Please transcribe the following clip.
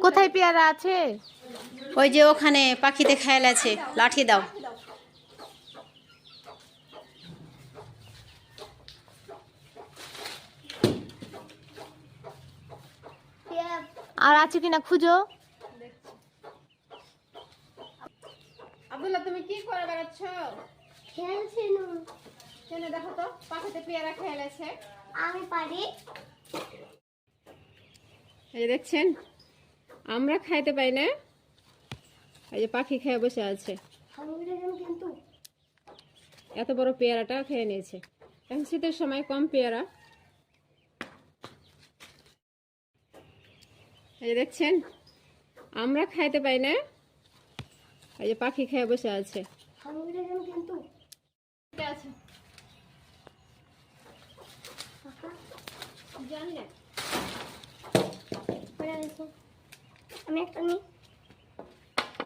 কোথায় পেয়ারা আছে? ওই যে ওখানে পাখিতে খেয়াল আছে, লাঠি দাও। আর আছে কিনা খুঁজো। আব্দুল্লাহ, তুমি কি করে বেড়াচ্ছ? খেলছি না। কেন দেখো তো, পাখিতে পেয়ারা খেয়াল আছে। আমি পারি। এই দেখছেন, আমরা খাইতে পাই না, এই যে পাখি খেয়ে বসে আছে। কিন্তু এত বড় পেয়ারাটা খেয়ে নিয়েছে। এখন শীতের সময় কম পেয়ারা। এই দেখছেন, আমরা খাইতে পাই না, এই যে পাখি খেয়ে বসে আছে। কিন্তু আছে জানি না। আমি একটা নিই।